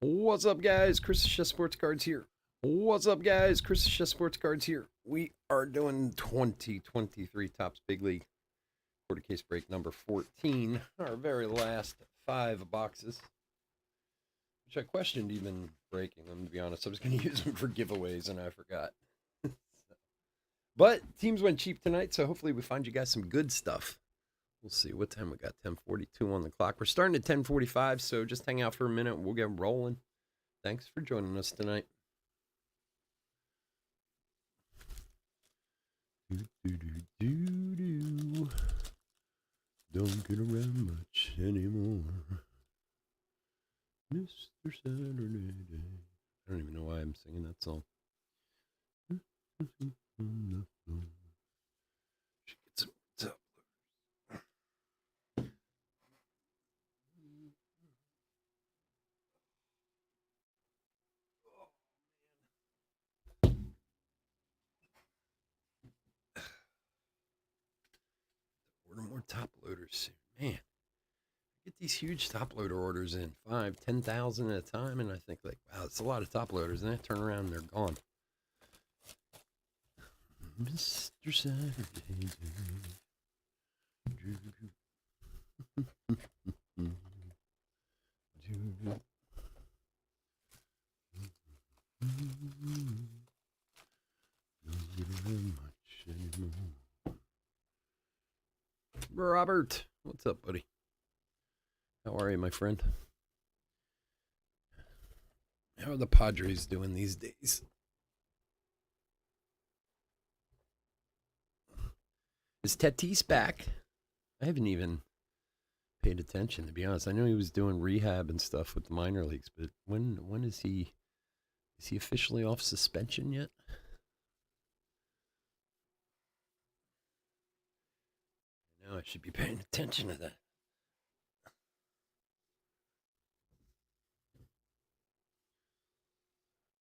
What's up, guys? Chris the Chef Sports Cards here. What's up, guys? Chris the Chef Sports Cards here. We are doing 2023 Topps Big League quarter case break number 14. Our very last 5 boxes, which I questioned even breaking them, to be honest. I was going to use them for giveaways, and I forgot. But teams went cheap tonight, so hopefully we find you guys some good stuff. We'll see what time we got. 10:42 on the clock. We're starting at 10:45, so just hang out for a minute. We'll get rolling. Thanks for joining us tonight. Don't get around much anymore, Mr. Saturday. I don't even know why I'm singing that song. Should get some top. Order more top loaders soon. Man, get these huge top loader orders in 5,000-10,000 at a time, and I think like, wow, it's a lot of top loaders. And I turn around and they're gone. Mr. Saturday. Don't get around much anymore. Robert, what's up, buddy? How are you, my friend? How are the Padres doing these days? Is Tatis back? I haven't even paid attention, to be honest. I know he was doing rehab and stuff with the minor leagues, but when is he officially off suspension yet? I know I should be paying attention to that.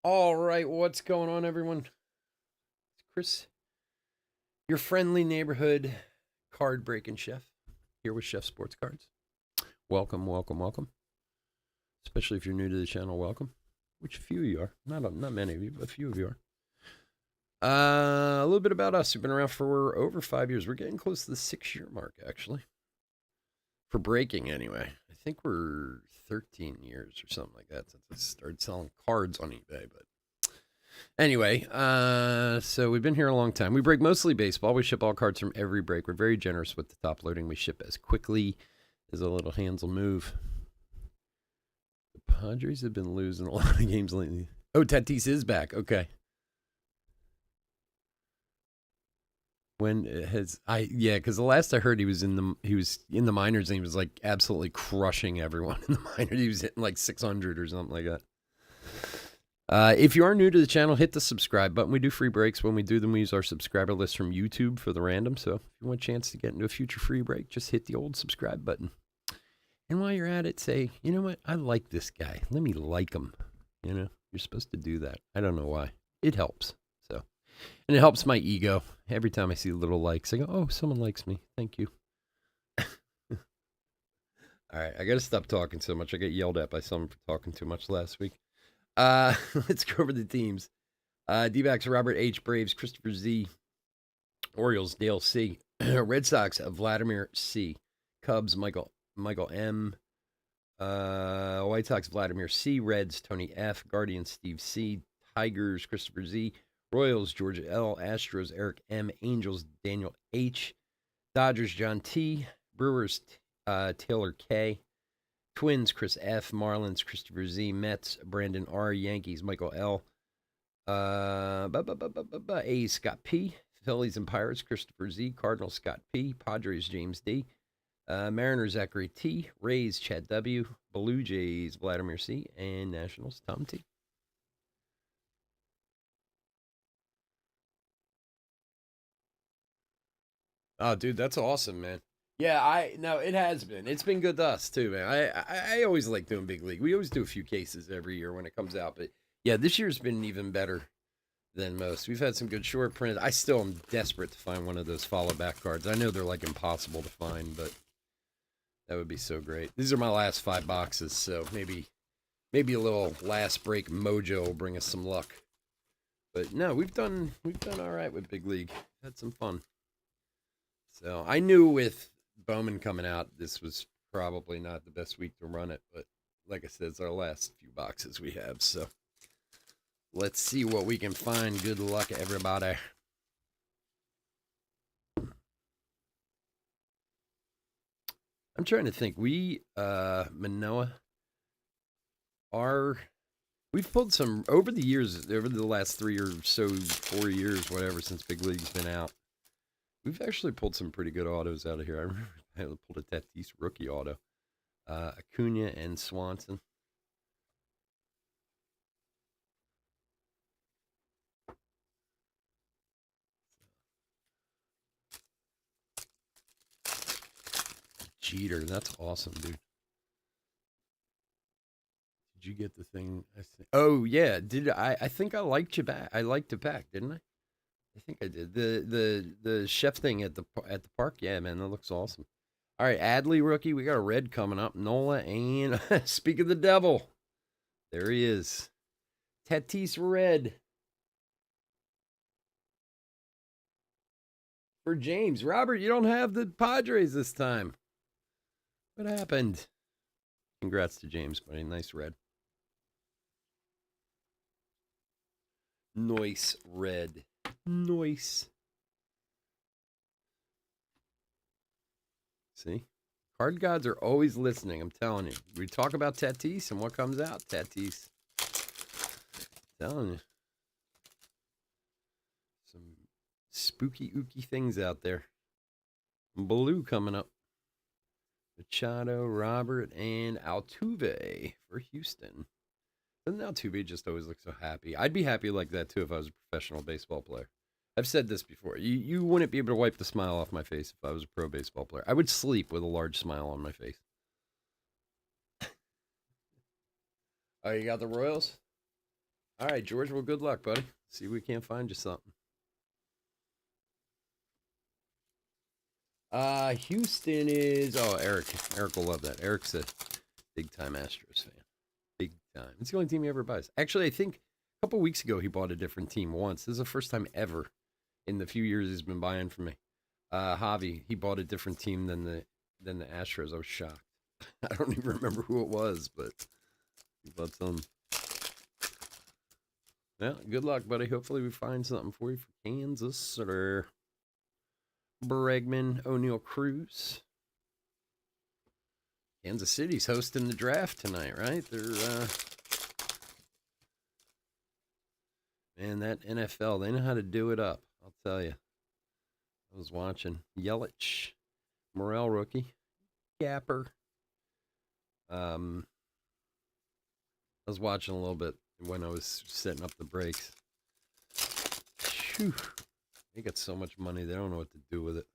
All right, what's going on, everyone? It's Chris, your friendly neighborhood card breaking chef, here with Chef Sports Cards. Welcome, welcome, welcome. Especially if you're new to the channel, welcome. Which a few of you are. Not many of you, but a few of you are. A little bit about us. We've been around for over 5 years. We're getting close to the 6-year mark, actually. For breaking, anyway. I think we're 13 years or something like that since I started selling cards on eBay. But anyway, so we've been here a long time. We break mostly baseball. We ship all cards from every break. We're very generous with the top loading. We ship as quickly as a little hands will move. The Padres have been losing a lot of games lately. Oh, Tatis is back. Okay. Because the last I heard he was in the minors and he was like absolutely crushing everyone in the minors. He was hitting like 600 or something like that. If you are new to the channel, hit the subscribe button. We do free breaks. When we do them, we use our subscriber list from YouTube for the random. So if you want a chance to get into a future free break, just hit the old subscribe button. And while you're at it, say, you know what? I like this guy. Let me like him. You know, you're supposed to do that. I don't know why. It helps. So, and it helps my ego. Every time I see little likes, I go, oh, someone likes me. Thank you. All right, I got to stop talking so much. I got yelled at by someone for talking too much last week. Let's go over the teams. D-backs, Robert H. Braves, Christopher Z. Orioles, Dale C. Red Sox, Vladimir C. Cubs, Michael M. White Sox, Vladimir C. Reds, Tony F. Guardians, Steve C. Tigers, Christopher Z. Royals, Georgia L. Astros, Eric M. Angels, Daniel H. Dodgers, John T. Brewers, Taylor K. Twins, Chris F. Marlins, Christopher Z. Mets, Brandon R. Yankees, Michael L. A's, Scott P. Phillies and Pirates, Christopher Z. Cardinals, Scott P. Padres, James D. Mariners, Zachary T. Rays, Chad W. Blue Jays, Vladimir C. And Nationals, Tom T. Oh, dude, that's awesome, man. Yeah, no, it has been. It's been good to us too, man. I always like doing big league. We always do a few cases every year when it comes out, but yeah, this year's been even better than most. We've had some good short print. I still am desperate to find one of those follow back cards. I know they're like impossible to find, but that would be so great. These are my last 5 boxes, so maybe Maybe a little last break mojo will bring us some luck. But no, we've done all right with Big League. Had some fun. So I knew with Bowman coming out, this was probably not the best week to run it. But like I said, it's our last few boxes we have. So let's see what we can find. Good luck, everybody. I'm trying to think. We, Manoa, we've pulled some over the years, over the last 3 or so, 4 years, whatever, since Big League's been out. We've actually pulled some pretty good autos out of here. I remember I pulled a Tatis rookie auto, Acuna and Swanson. Jeter, that's awesome, dude. Did you get the thing? Oh yeah, did I think I liked you back. I liked it back, didn't I? I think I did. The chef thing at the park. Yeah, man, that looks awesome. All right, Adley rookie. We got a red coming up. Nola and speak of the devil, there he is. Tatis red for James. Robert, you don't have the Padres this time. What happened? Congrats to James, buddy. Nice red. Nice red. Nice. See? Card gods are always listening, I'm telling you. We talk about Tatis, and what comes out? Tatis. I'm telling you. Some spooky, ooky things out there. Blue coming up. Machado, Robert, and Altuve for Houston. Doesn't Altuve just always look so happy? I'd be happy like that, too, if I was a professional baseball player. I've said this before. You wouldn't be able to wipe the smile off my face if I was a pro baseball player. I would sleep with a large smile on my face. Oh, you got the Royals? All right, George. Well, good luck, buddy. See if we can't find you something. Houston is... Oh, Eric. Eric will love that. Eric's a big-time Astros fan. Big time. It's the only team he ever buys. Actually, I think a couple weeks ago he bought a different team once. This is the first time ever in the few years he's been buying from me. Javi, he bought a different team than the Astros. I was shocked. I don't even remember who it was, but he bought some. Well, good luck, buddy. Hopefully we find something for you for Kansas or Bregman, O'Neill Cruz. Kansas City's hosting the draft tonight, right? They're man, that NFL, they know how to do it up. I'll tell you. I was watching Yelich, Morel rookie, Gapper. I was watching a little bit when I was setting up the breaks. Whew. They got so much money, they don't know what to do with it.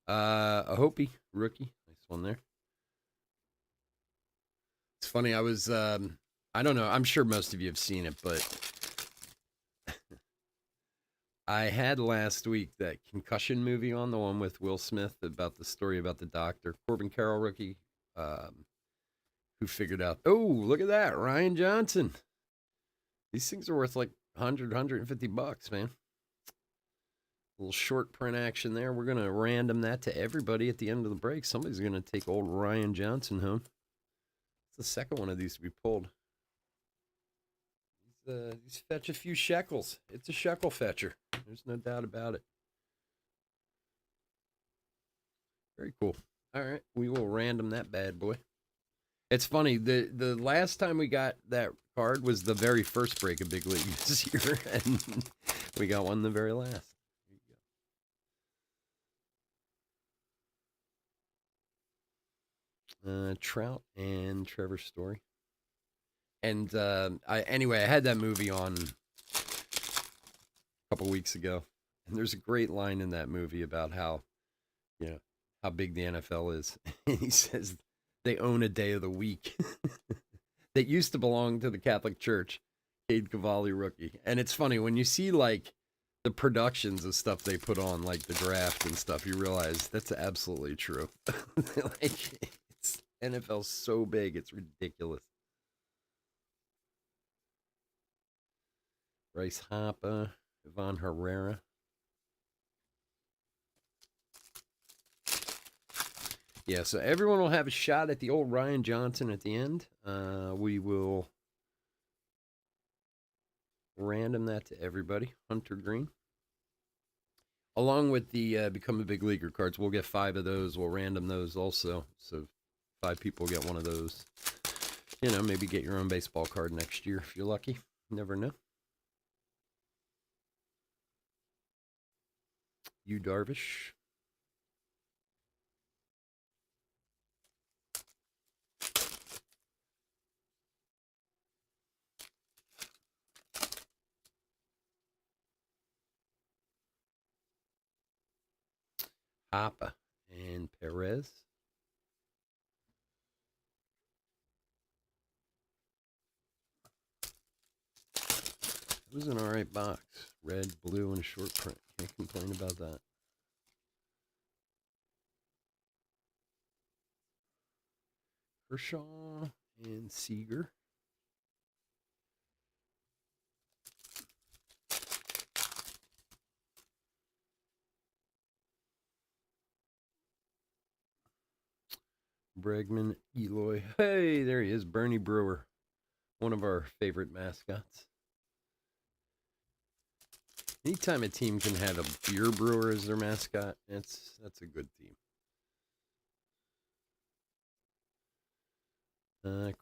A Hopi rookie, nice one there. It's funny. I was, I don't know. I'm sure most of you have seen it, but I had last week that concussion movie on, the one with Will Smith about the story about the doctor, Corbin Carroll rookie, who figured out, oh, look at that, Ryan Johnson. These things are worth like 100, 150 bucks, man. A little short print action there. We're going to random that to everybody at the end of the break. Somebody's going to take old Ryan Johnson home. It's the second one of these to be pulled. These fetch a few shekels. It's a shekel fetcher. There's no doubt about it. Very cool. All right, we will random that bad boy. It's funny. The last time we got that card was the very first break of Big League this year, and we got one the very last. Trout and Trevor Story. And I had that movie on a couple weeks ago, and there's a great line in that movie about how, how big the NFL is. He says they own a day of the week that used to belong to the Catholic Church. Cade Cavalli rookie, and it's funny when you see like the productions of stuff they put on, like the draft and stuff, you realize that's absolutely true. Like, it's NFL's so big, it's ridiculous. Bryce Harper, Ivan Herrera. Yeah, so everyone will have a shot at the old Ryan Johnson at the end. We will random that to everybody. Hunter Green. Along with the Become a Big Leaguer cards, we'll get 5 of those. We'll random those also. So 5 people get one of those. You know, maybe get your own baseball card next year if you're lucky. Never know. Yu Darvish. Harper and Perez. It was an alright box. Red, blue, and short print. Can't complain about that. Kershaw and Seager. Bregman, Eloy. Hey, there he is, Bernie Brewer. One of our favorite mascots. Anytime a team can have a beer brewer as their mascot, that's a good team.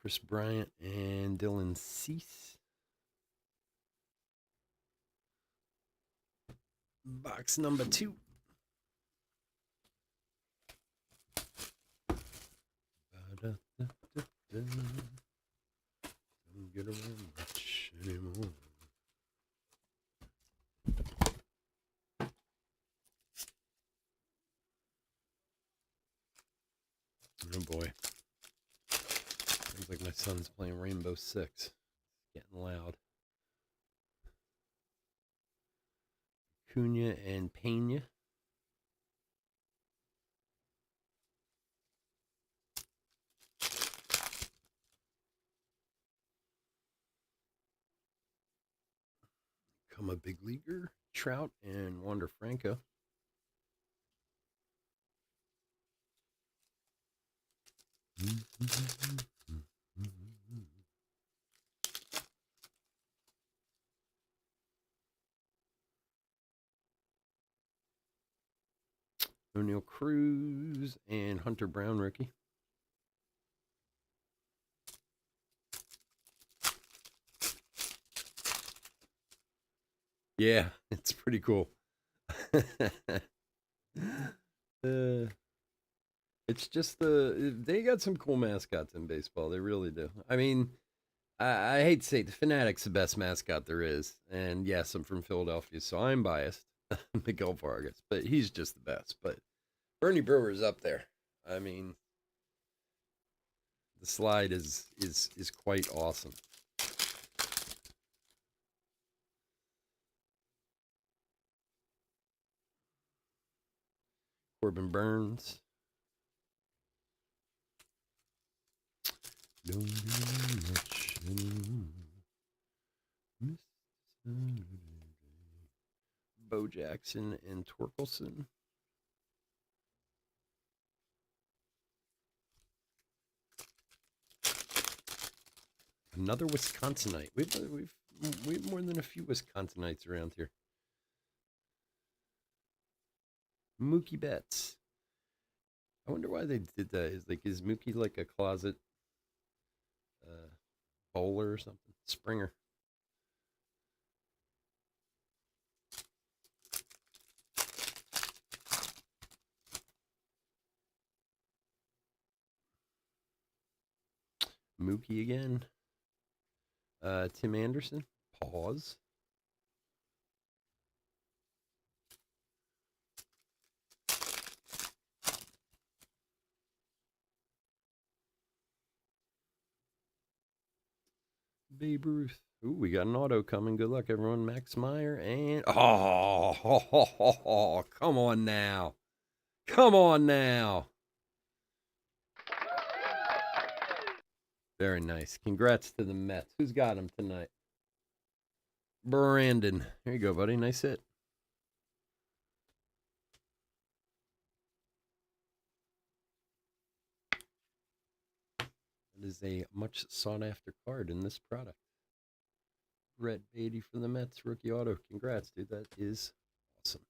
Chris Bryant and Dylan Cease. Box number 2. Don't get around much anymore. Oh boy. Sounds like my son's playing Rainbow Six. Getting loud. Cunha and Pena. Become a Big Leaguer. Trout and Wander Franco. O'Neal Cruz and Hunter Brown rookie. Yeah, it's pretty cool. It's just they got some cool mascots in baseball. They really do. I mean, I hate to say it, the Fanatic's the best mascot there is. And yes, I'm from Philadelphia, so I'm biased. Miguel Vargas, but he's just the best. But Bernie Brewer's up there. I mean, the slide is quite awesome. Corbin Burns. Don't do much anymore. Bo Jackson and Torkelson. Another Wisconsinite. We've more than a few Wisconsinites around here. Mookie Betts. I wonder why they did that. Is Mookie like a closet bowler or something? Springer. Mookie again. Tim Anderson. Pause. Babe Ruth. Ooh, we got an auto coming. Good luck, everyone. Max Meyer and oh, come on now. Come on now. Very nice. Congrats to the Mets. Who's got him tonight? Brandon. There you go, buddy. Nice hit. It is a much sought after card in this product. Brett Beatty for the Mets, rookie auto. Congrats, dude. That is awesome.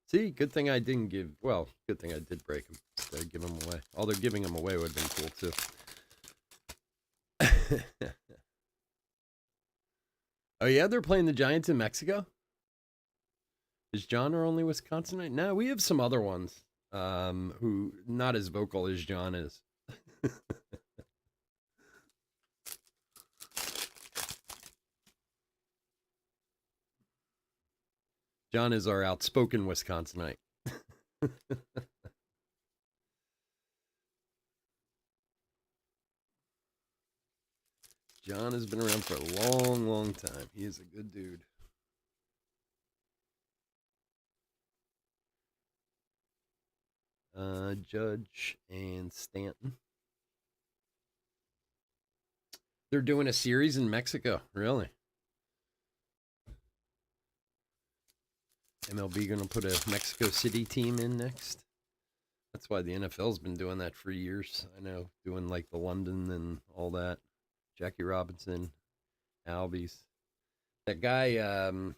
See, good thing I didn't give. Well, good thing I did break them. Instead of giving them away. Although giving them away would have been cool too. Oh yeah, they're playing the Giants in Mexico. Is John our only Wisconsinite? No, we have some other ones. Who not as vocal as John is. John is our outspoken Wisconsinite. John has been around for a long, long time. He is a good dude. Judge and Stanton. They're doing a series in Mexico, really. MLB going to put a Mexico City team in next. That's why the NFL's been doing that for years. I know, doing like the London and all that. Jackie Robinson, Albies. That guy, the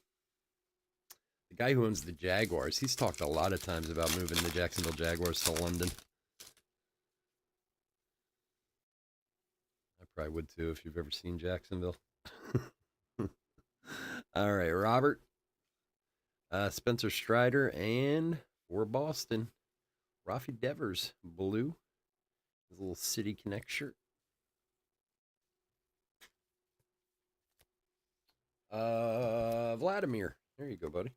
guy who owns the Jaguars, he's talked a lot of times about moving the Jacksonville Jaguars to London. I probably would too if you've ever seen Jacksonville. All right, Robert. Spencer Strider, and for Boston, Rafi Devers, blue. His little City Connect shirt. Vladimir. There you go, buddy.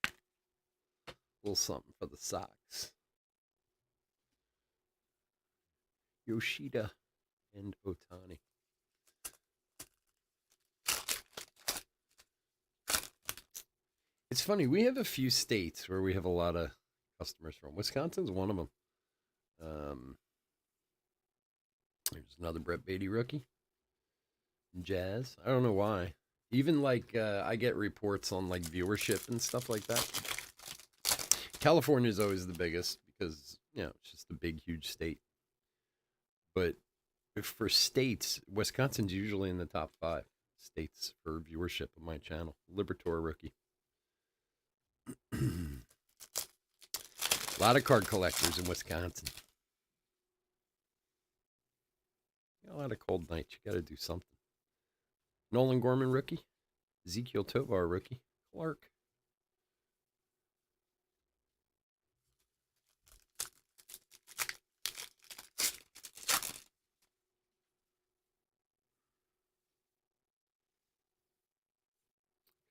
A little something for the Sox. Yoshida and Otani. It's funny, we have a few states where we have a lot of customers from. Wisconsin's one of them. There's another Brett Beatty rookie. Jazz. I don't know why. Even like I get reports on like viewership and stuff like that. California is always the biggest because, you know, it's just a big, huge state. But for states, Wisconsin's usually in the top 5 states for viewership of my channel. Libertor rookie. A lot of card collectors in Wisconsin. A lot of cold nights. You got to do something. Nolan Gorman rookie. Ezekiel Tovar rookie. Clark.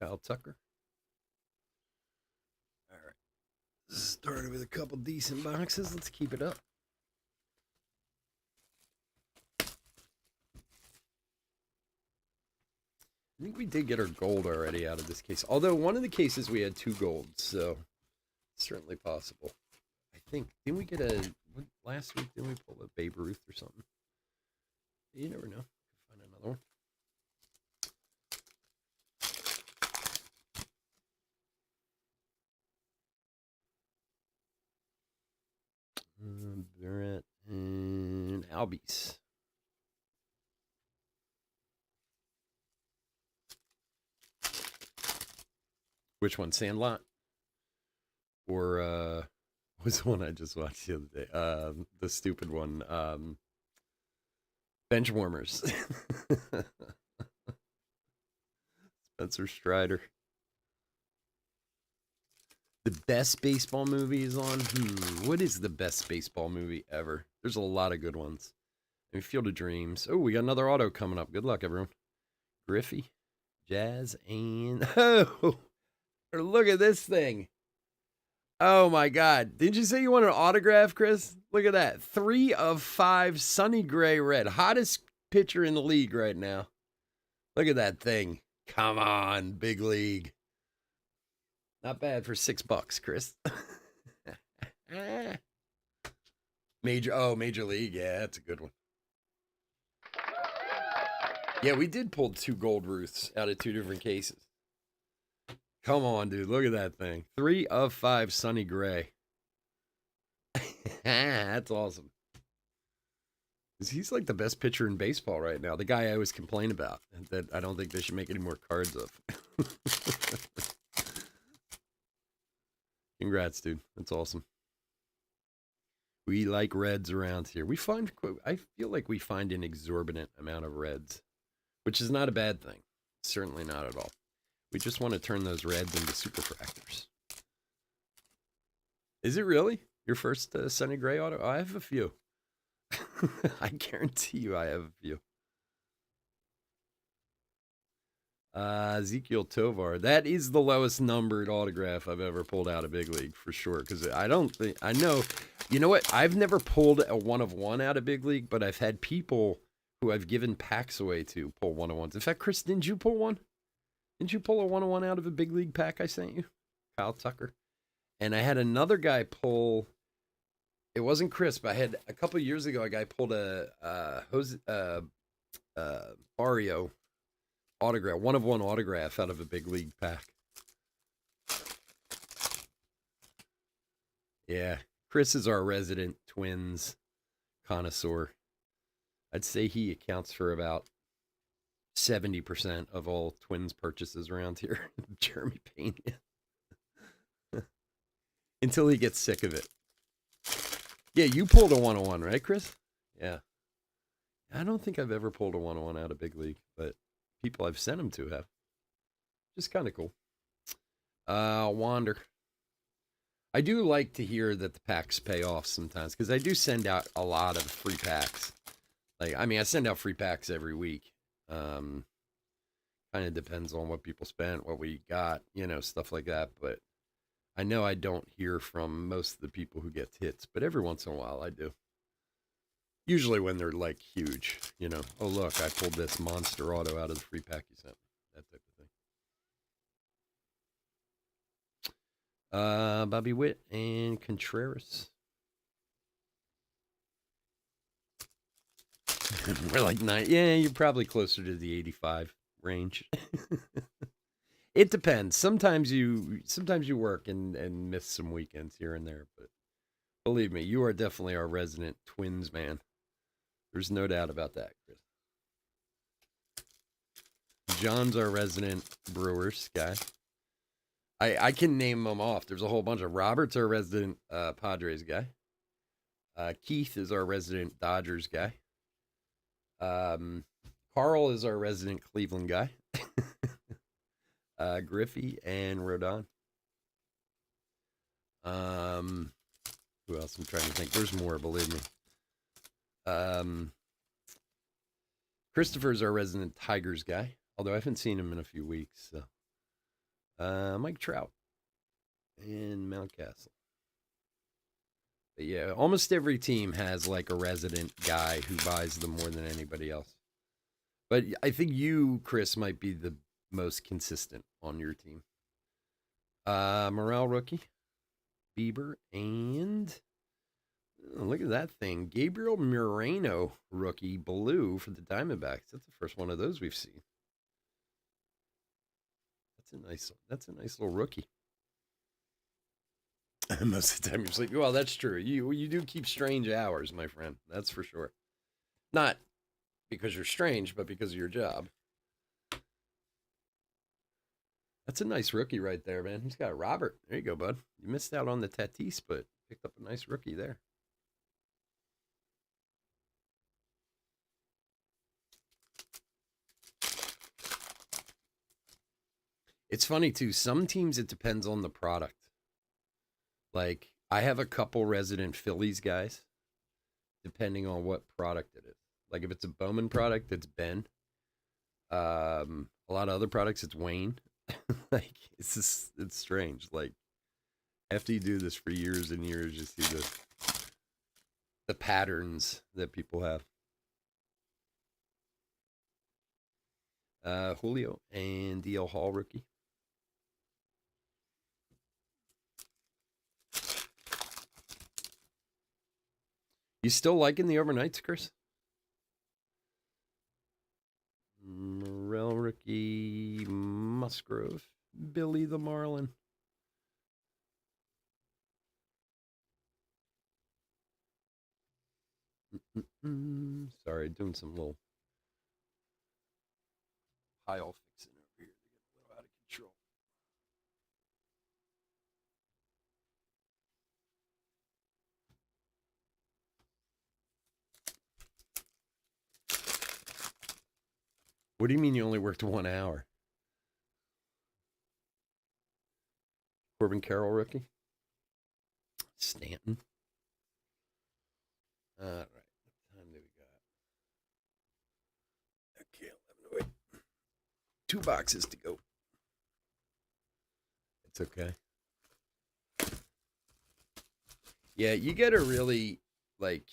Kyle Tucker. All right. Started with a couple decent boxes. Let's keep it up. I think we did get our gold already out of this case. Although one of the cases we had 2 golds, so it's certainly possible. I think, didn't we get last week, didn't we pull a Babe Ruth or something? You never know. Find another one. Barrett and Albies. Which one? Sandlot? Or what's the one I just watched the other day? The stupid one. Bench Warmers. Spencer Strider. The best baseball movie is on. What is the best baseball movie ever? There's a lot of good ones. I mean, Field of Dreams. Oh, we got another auto coming up. Good luck, everyone. Griffey, Jazz, and oh, look at this thing. Oh my God! Didn't you say you want an autograph, Chris? Look at that. 3 of 5, Sonny Gray red, hottest pitcher in the league right now. Look at that thing. Come on, big league. Not bad for $6, Chris. Major league. Yeah, that's a good one. Yeah, we did pull 2 gold Ruths out of 2 different cases. Come on, dude. Look at that thing. 3 of 5 Sonny Gray. That's awesome. He's like the best pitcher in baseball right now. The guy I always complain about that I don't think they should make any more cards of. Congrats, dude. That's awesome. We like reds around here. I feel like we find an exorbitant amount of reds, which is not a bad thing. Certainly not at all. We just want to turn those reds into superfractors. Is it really your first Sonny Gray auto? I have a few. I guarantee you I have a few. Ezekiel Tovar. That is the lowest numbered autograph I've ever pulled out of Big League for sure. Because I know, you know what? I've never pulled a 1/1 out of Big League, but I've had people who I've given packs away to pull 1/1s. In fact, Chris, didn't you pull one? Didn't you pull a 1/1 out of a Big League pack I sent you? Kyle Tucker. And I had another guy pull. It wasn't Chris, but I had a couple of years ago, a guy pulled a Barrio autograph, 1/1 autograph out of a Big League pack. Yeah, Chris is our resident Twins connoisseur. I'd say he accounts for about 70% of all Twins purchases around here. Jeremy Pena. Until he gets sick of it. Yeah, you pulled a 1/1, right, Chris? Yeah. I don't think I've ever pulled a 1/1 out of Big League, but people I've sent them to have. Just kind of cool. Wander. I do like to hear that the packs pay off sometimes because I do send out a lot of free packs. I send out free packs every week. Kind of depends on what people spent, what we got, stuff like that. But I know I don't hear from most of the people who get hits, but every once in a while I do. Usually when they're like huge, oh look, I pulled this monster auto out of the free pack you sent me. That type of thing. Bobby Witt and Contreras. We're like 9. Yeah, you're probably closer to the 85 range. It depends. Sometimes you work and miss some weekends here and there, but believe me, you are definitely our resident Twins man. There's no doubt about that, Chris. John's our resident Brewers guy. I can name them off. There's a whole bunch of. Robert's our resident Padres guy. Keith is our resident Dodgers guy. Carl is our resident Cleveland guy. Griffey and Rodon. Who else? I'm trying to think. There's more, believe me. Christopher's our resident Tigers guy, although I haven't seen him in a few weeks. So. Mike Trout and Mountcastle. But yeah, almost every team has like a resident guy who buys them more than anybody else. But I think you, Chris, might be the most consistent on your team. Morale rookie, Bieber, and look at that thing, Gabriel Moreno rookie blue for the Diamondbacks. That's the first one of those we've seen. That's a nice little rookie. Most of the time you're just like, well, that's true. You do keep strange hours, my friend. That's for sure. Not because you're strange, but because of your job. That's a nice rookie right there, man. He's got Robert. There you go, bud. You missed out on the Tatis, but picked up a nice rookie there. It's funny, too. Some teams, it depends on the product. Like, I have a couple resident Phillies guys, depending on what product it is. Like, if it's a Bowman product, it's Ben. A lot of other products, it's Wayne. Like, it's strange. Like, after you do this for years and years, you see the patterns that people have. Julio and DL Hall rookie. You still liking the overnights, Chris? Morel rookie, Musgrove, Billy the Marlin. Sorry, doing some little pile fixing over here to get a little out of control. What do you mean you only worked 1 hour? Corbin Carroll rookie. Stanton. All right. What time do we got? Okay, 11 to 8. 2 boxes to go. It's okay. Yeah, you gotta really like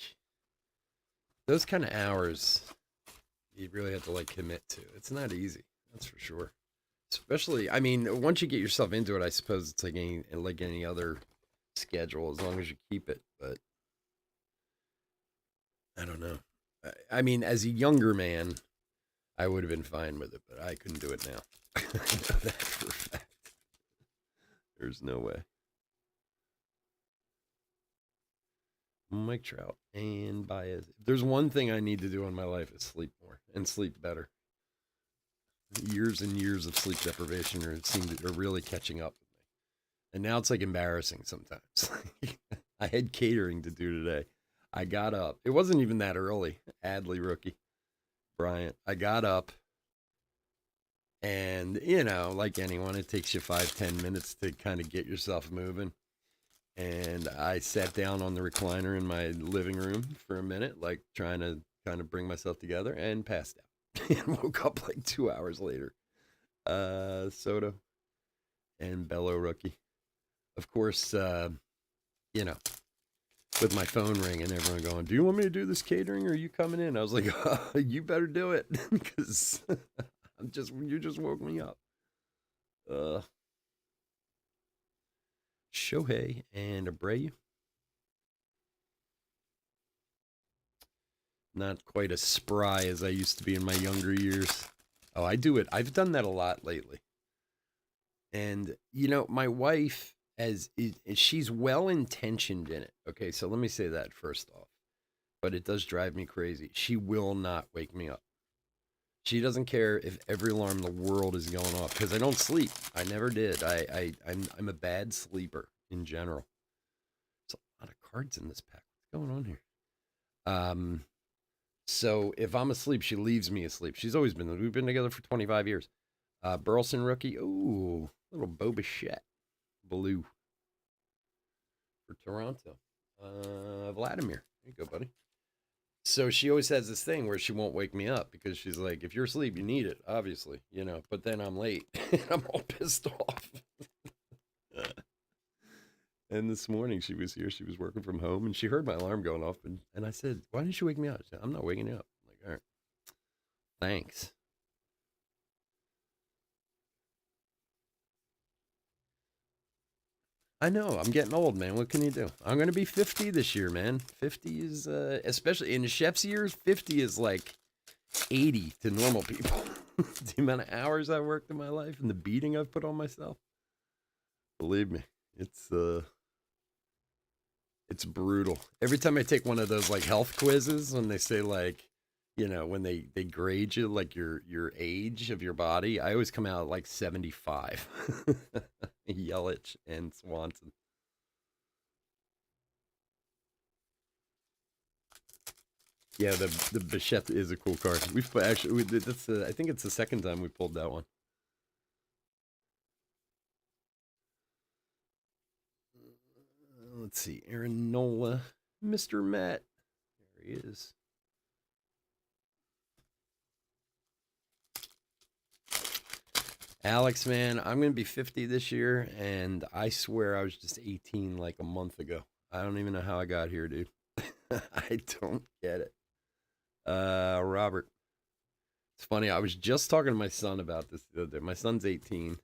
those kind of hours. You really have to like commit to. It's not easy. That's for sure. Especially, I mean, once you get yourself into it, I suppose it's like any other schedule as long as you keep it. But I don't know. I mean, as a younger man, I would have been fine with it, but I couldn't do it now. I know that for a fact. There's no way. Mike Trout and Baez. If there's one thing I need to do in my life, is sleep more and sleep better. Years and years of sleep deprivation are really catching up with me. And now it's like embarrassing sometimes. I had catering to do today. I got up. It wasn't even that early. Adley rookie. Bryant. I got up and, like anyone, it takes you 5-10 minutes to kind of get yourself moving. And I sat down on the recliner in my living room for a minute, like trying to kind of bring myself together, and passed out. And woke up like 2 hours later. Soto and Bello rookie. Of course, with my phone ringing, everyone going, "Do you want me to do this catering, or are you coming in?" I was like, "You better do it, because you just woke me up." Shohei and Abreu. Not quite as spry as I used to be in my younger years. Oh, I do it. I've done that a lot lately. And my wife, she's well intentioned in it. Okay, so let me say that first off. But it does drive me crazy. She will not wake me up. She doesn't care if every alarm in the world is going off, because I don't sleep. I never did. I'm a bad sleeper in general. There's a lot of cards in this pack. What's going on here? So if I'm asleep, she leaves me asleep. We've been together for 25 years. Burleson rookie. Ooh, little Bo Bichette. Blue. For Toronto. Vladimir. There you go, buddy. So she always has this thing where she won't wake me up, because she's like, if you're asleep, you need it, obviously, but then I'm late. I'm all pissed off. And this morning she was here. She was working from home, and she heard my alarm going off. And I said, "Why didn't you wake me up?" She said, "I'm not waking you up." I'm like, all right, thanks. I know. I'm getting old, man. What can you do? I'm going to be 50 this year, man. 50 is, especially in chef's years, 50 is like 80 to normal people. The amount of hours I've worked in my life and the beating I've put on myself. Believe me, it's brutal. Every time I take one of those like health quizzes, when they say like, when they grade you like your age of your body, I always come out like 75. Yelich and Swanson. Yeah, the Bichette is a cool card. I think it's the second time we pulled that one. Let's see, Aaron Nola, Mr. Met. There he is. Alex, man, I'm going to be 50 this year, and I swear I was just 18 like a month ago. I don't even know how I got here, dude. I don't get it. Robert. It's funny. I was just talking to my son about this the other day. My son's 18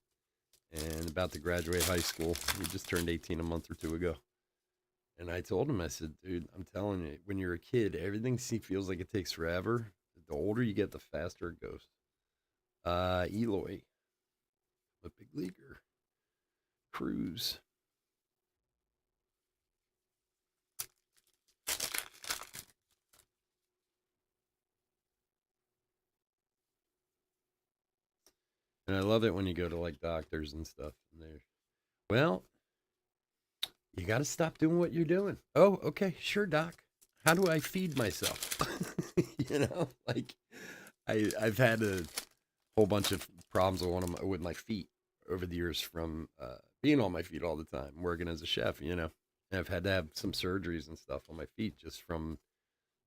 and about to graduate high school. He just turned 18 a month or two ago. And I told him, I said, dude, I'm telling you, when you're a kid, everything feels like it takes forever. The older you get, the faster it goes. Eloy, a big leaguer. Cruz. And I love it when you go to like doctors and stuff. And they're, well, you got to stop doing what you're doing. Oh, okay, sure, doc. How do I feed myself? Like I've had a whole bunch of problems with with my feet over the years from being on my feet all the time, working as a chef. And I've had to have some surgeries and stuff on my feet just from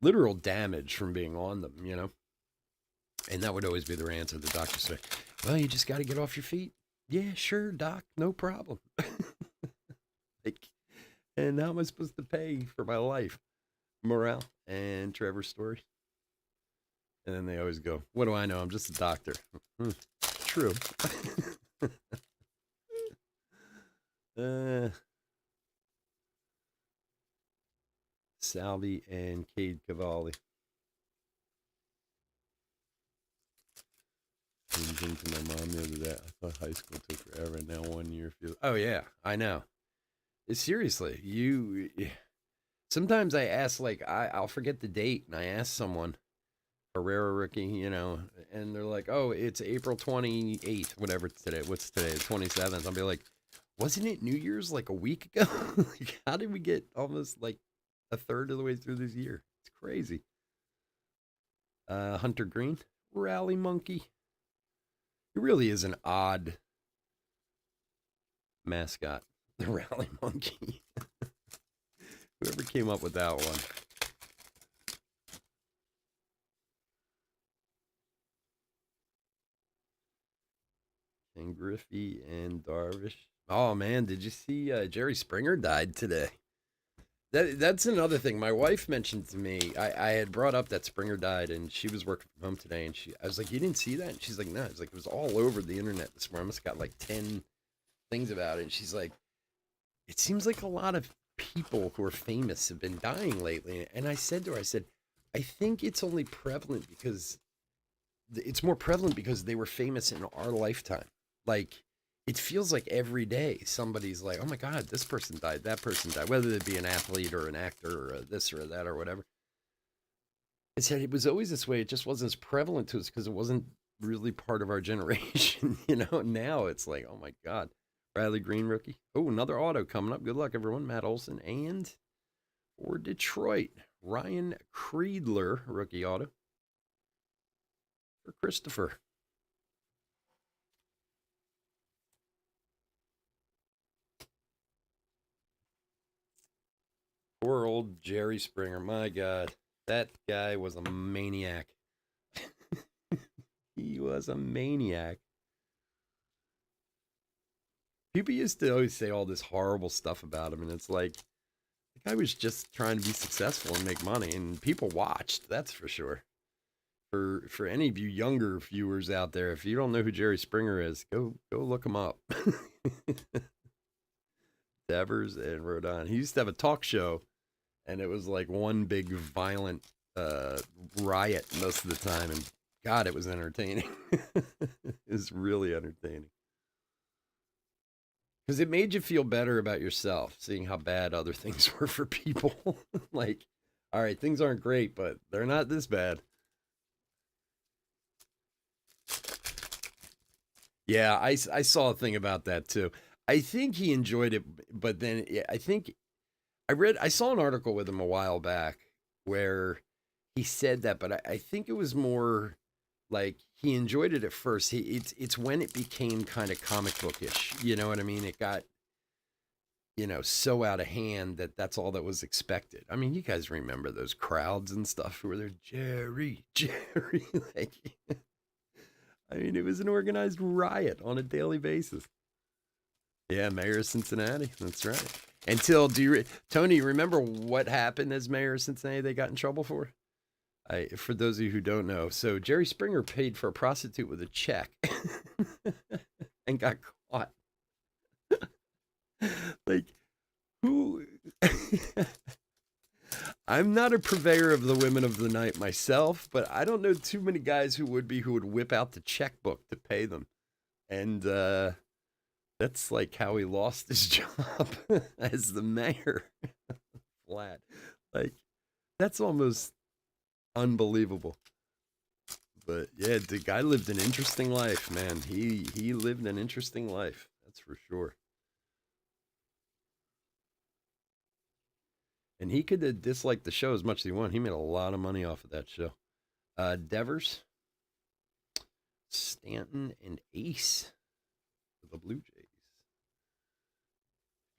literal damage from being on them. And that would always be their answer. The doctor say, well, you just got to get off your feet. Yeah, sure, doc, no problem. Like, and how am I supposed to pay for my life? Morale and Trevor's story. And then they always go, what do I know? I'm just a doctor. True. Salvi and Cade Cavalli. Into my mom the other day. I thought high school took forever. Now 1 year feels. Oh yeah, I know. Seriously, sometimes I ask, like, I'll forget the date, and I ask someone, Herrera rookie, and they're like, oh, it's April 28th, whatever today. What's today? The 27th. I'll be like, wasn't it New Year's like a week ago? Like, how did we get almost like a third of the way through this year? It's crazy. Hunter Green, Rally Monkey. It really is an odd mascot, the Rally Monkey. Whoever came up with that one. And Griffey and Darvish. Oh man, did you see Jerry Springer died today? That's another thing. My wife mentioned to me. I had brought up that Springer died, and she was working from home today, and I was like, "You didn't see that?" And she's like, "No." It's like it was all over the internet this morning. I must have got like 10 things about it. And she's like, "It seems like a lot of people who are famous have been dying lately." And I said to her, I think it's only prevalent because it's more prevalent because they were famous in our lifetime. Like, it feels like every day somebody's like, oh my God, this person died, that person died, whether it be an athlete or an actor or this or that or whatever. I said it was always this way. It just wasn't as prevalent to us because it wasn't really part of our generation. Now it's like, oh my God. Riley Green rookie. Oh, another auto coming up. Good luck, everyone. Matt Olson and for Detroit, Ryan Creedler rookie auto for Christopher. Poor old Jerry Springer. My God, that guy was a maniac. He was a maniac. People used to always say all this horrible stuff about him, and it's like, the guy was just trying to be successful and make money, and people watched. That's for sure. For any of you younger viewers out there, if you don't know who Jerry Springer is, go look him up. Devers and Rodon. He used to have a talk show, and it was like one big violent riot most of the time, and God, it was entertaining. It was really entertaining. Because it made you feel better about yourself, seeing how bad other things were for people. Like, all right, things aren't great, but they're not this bad. Yeah, I saw a thing about that too. I think he enjoyed it, but then I think I saw an article with him a while back where he said that, but I think it was more like he enjoyed it at first. It's when it became kind of comic bookish. You know what I mean? It got so out of hand that's all that was expected. I mean, you guys remember those crowds and stuff where they're Jerry, Jerry, like. I mean, it was an organized riot on a daily basis. Yeah, mayor of Cincinnati. That's right. Until Tony, remember what happened as mayor of Cincinnati? They got in trouble for. For those of you who don't know, so Jerry Springer paid for a prostitute with a check and got caught. Like, who? I'm not a purveyor of the women of the night myself, but I don't know too many guys who would whip out the checkbook to pay them. And that's like how he lost his job as the mayor. Flat. Like, that's almost unbelievable. But yeah, the guy lived an interesting life, man. He lived an interesting life. That's for sure. And he could have disliked the show as much as he wanted. He made a lot of money off of that show. Devers, Stanton, and Ace for the Blue Jays.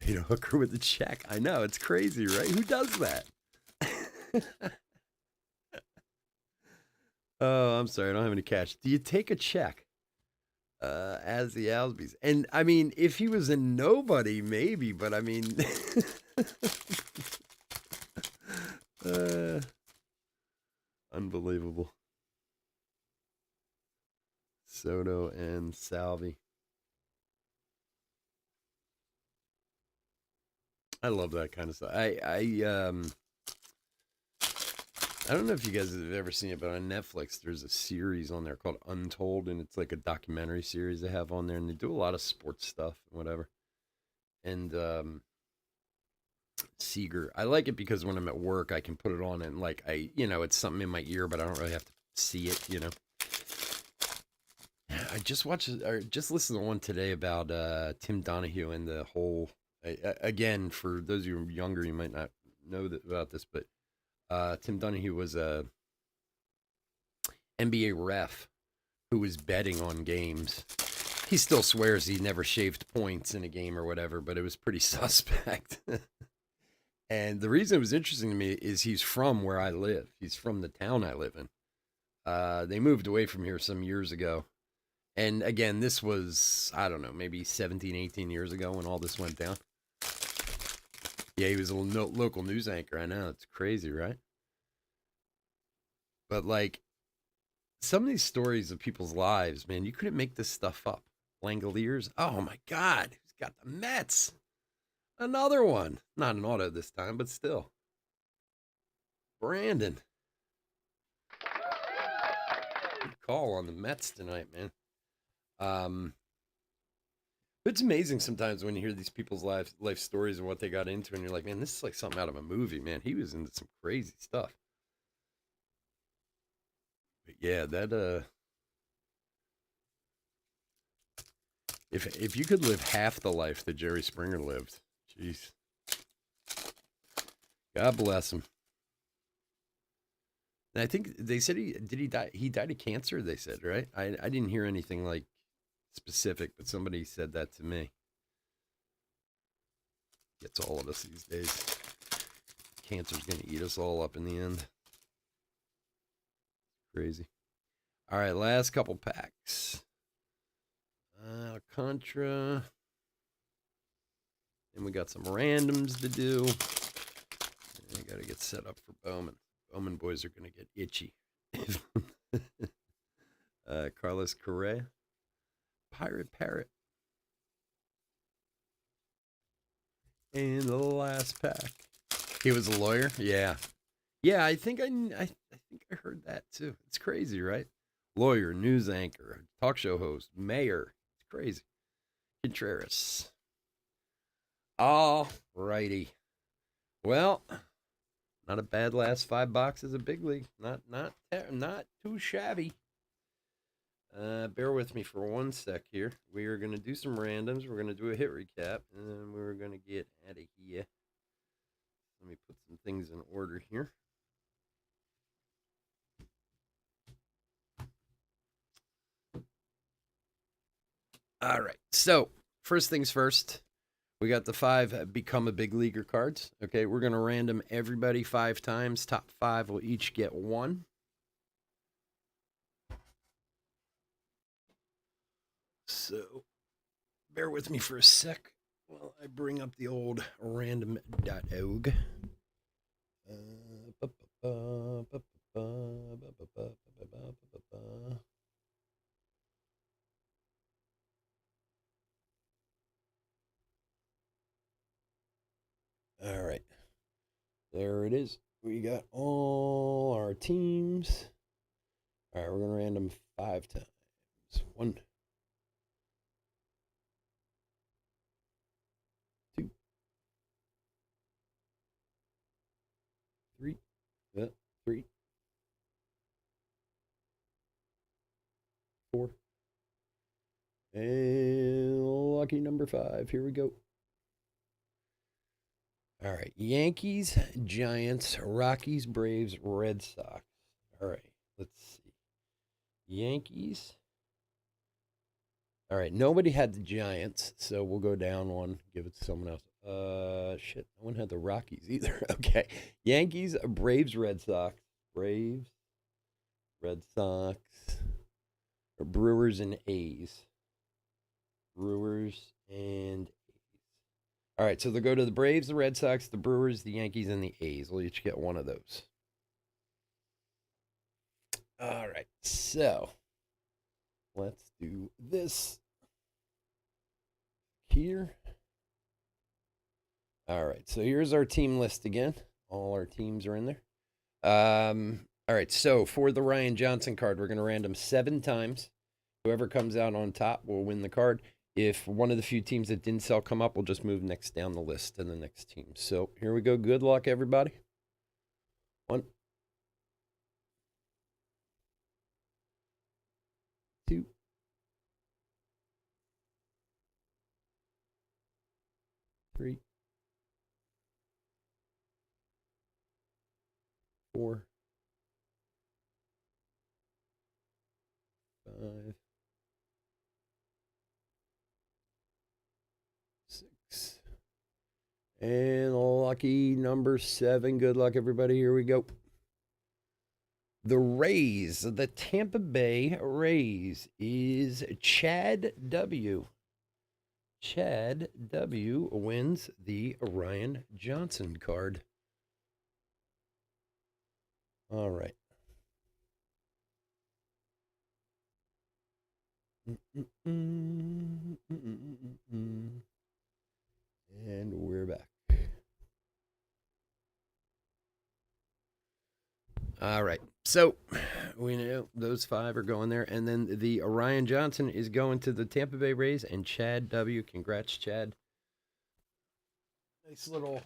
Paid a hooker with a check. I know, it's crazy, right? Who does that? Oh, I'm sorry, I don't have any cash. Do you take a check? As the Albies. And I mean, if he was a nobody, maybe, but I mean unbelievable. Soto and Salvi. I love that kind of stuff. I don't know if you guys have ever seen it, but on Netflix, there's a series on there called Untold, and it's like a documentary series they have on there, and they do a lot of sports stuff and whatever. And Seeger, I like it because when I'm at work, I can put it on and like it's something in my ear, but I don't really have to see it, I just watched or just listened to one today about Tim Donahue and the whole. Again, for those of you younger, you might not know about this, but Tim Donahue was a NBA ref who was betting on games. He still swears he never shaved points in a game or whatever, but it was pretty suspect. And the reason it was interesting to me is he's from where I live. He's from the town I live in. They moved away from here some years ago. And again, this was, I don't know, maybe 17, 18 years ago when all this went down. Yeah, he was a local news anchor. I know, it's crazy, right? But like, some of these stories of people's lives, man, you couldn't make this stuff up. Langoliers, oh my God, who's got the Mets? Another one. Not an auto this time, but still. Brandon. Good call on the Mets tonight, man. It's amazing sometimes when you hear these people's life stories and what they got into, and you're like, man, this is like something out of a movie, man. He was into some crazy stuff. But yeah, that if you could live half the life that Jerry Springer lived, jeez. God bless him. And I think they said he die. He died of cancer. They said, right? I didn't hear anything like specific, but somebody said that to me. Gets all of us these days. Cancer's gonna eat us all up in the end. Crazy. All right, last couple packs. Contra. And we got some randoms to do. I gotta get set up for Bowman. Bowman boys are gonna get itchy. Carlos Correa. Pirate Parrot. And the last pack. He was a lawyer? Yeah. Yeah, I think I heard that too. It's crazy, right? Lawyer, news anchor, talk show host, mayor. It's crazy. Contreras. All righty. Well, not a bad last 5 boxes of big league. Not too shabby. Bear with me for 1 sec here. We are going to do some randoms. We're going to do a hit recap, and then we're going to get out of here. Let me put some things in order here. All right. So, first things first, we got the 5 Become a Big Leaguer cards. Okay, we're going to random everybody 5 times. Top 5 will each get 1. So, bear with me for a sec while I bring up the old random.org. There it is. We got all our teams. All right, we're going to random 5 times. 1, 2, 3, 3, 4, and lucky number 5. Here we go. All right, Yankees, Giants, Rockies, Braves, Red Sox. All right, let's see. Yankees. All right, nobody had the Giants, so we'll go down one, give it to someone else. Shit, no one had the Rockies either. Okay, Yankees, Braves, Red Sox. Braves, Red Sox, Brewers, and A's. Brewers and A's. All right, so they'll go to the Braves, the Red Sox, the Brewers, the Yankees, and the A's. We'll each get one of those. All right, so let's do this here. All right, so here's our team list again. All our teams are in there. All right, so for the Ryan Johnson card, we're going to random 7 times. Whoever comes out on top will win the card. If one of the few teams that didn't sell come up, we'll just move next down the list to the next team. So here we go. Good luck, everybody. 1, 2, 3, 4, 5, 6, and lucky number 7. Good luck, everybody. Here we go. The Rays, the Tampa Bay Rays, is Chad W. Chad W. wins the Ryan Johnson card. All right. And we're back. All right. So we know those 5 are going there. And then the Ryan Johnson is going to the Tampa Bay Rays and Chad W. Congrats, Chad. Nice little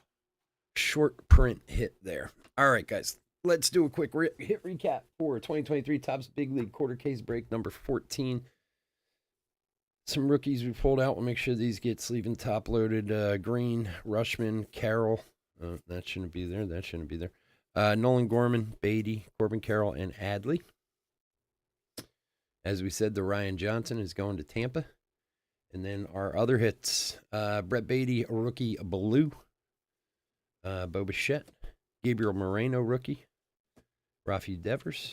short print hit there. All right, guys. Let's do a quick hit recap for 2023 Topps Big League quarter case break number 14. Some rookies we pulled out. We'll make sure these get sleeve and top loaded. Green, Rushman, Carroll. That shouldn't be there. That shouldn't be there. Nolan Gorman, Beatty, Corbin Carroll, and Adley. As we said, the Ryan Johnson is going to Tampa. And then our other hits, Brett Beatty, rookie blue. Bo Bichette, Gabriel Moreno, rookie. Rafi Devers,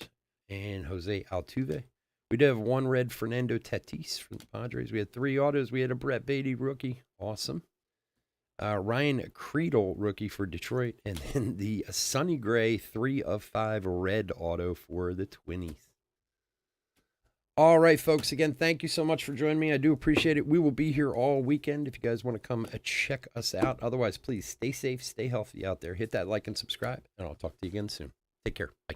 and Jose Altuve. We did have 1 red Fernando Tatis from the Padres. We had 3 autos. We had a Brett Beatty rookie. Awesome. Ryan Creedle, rookie for Detroit. And then the Sonny Gray 3 of 5 red auto for the Twinnies. All right, folks. Again, thank you so much for joining me. I do appreciate it. We will be here all weekend if you guys want to come check us out. Otherwise, please stay safe, stay healthy out there. Hit that like and subscribe, and I'll talk to you again soon. Take care. Bye.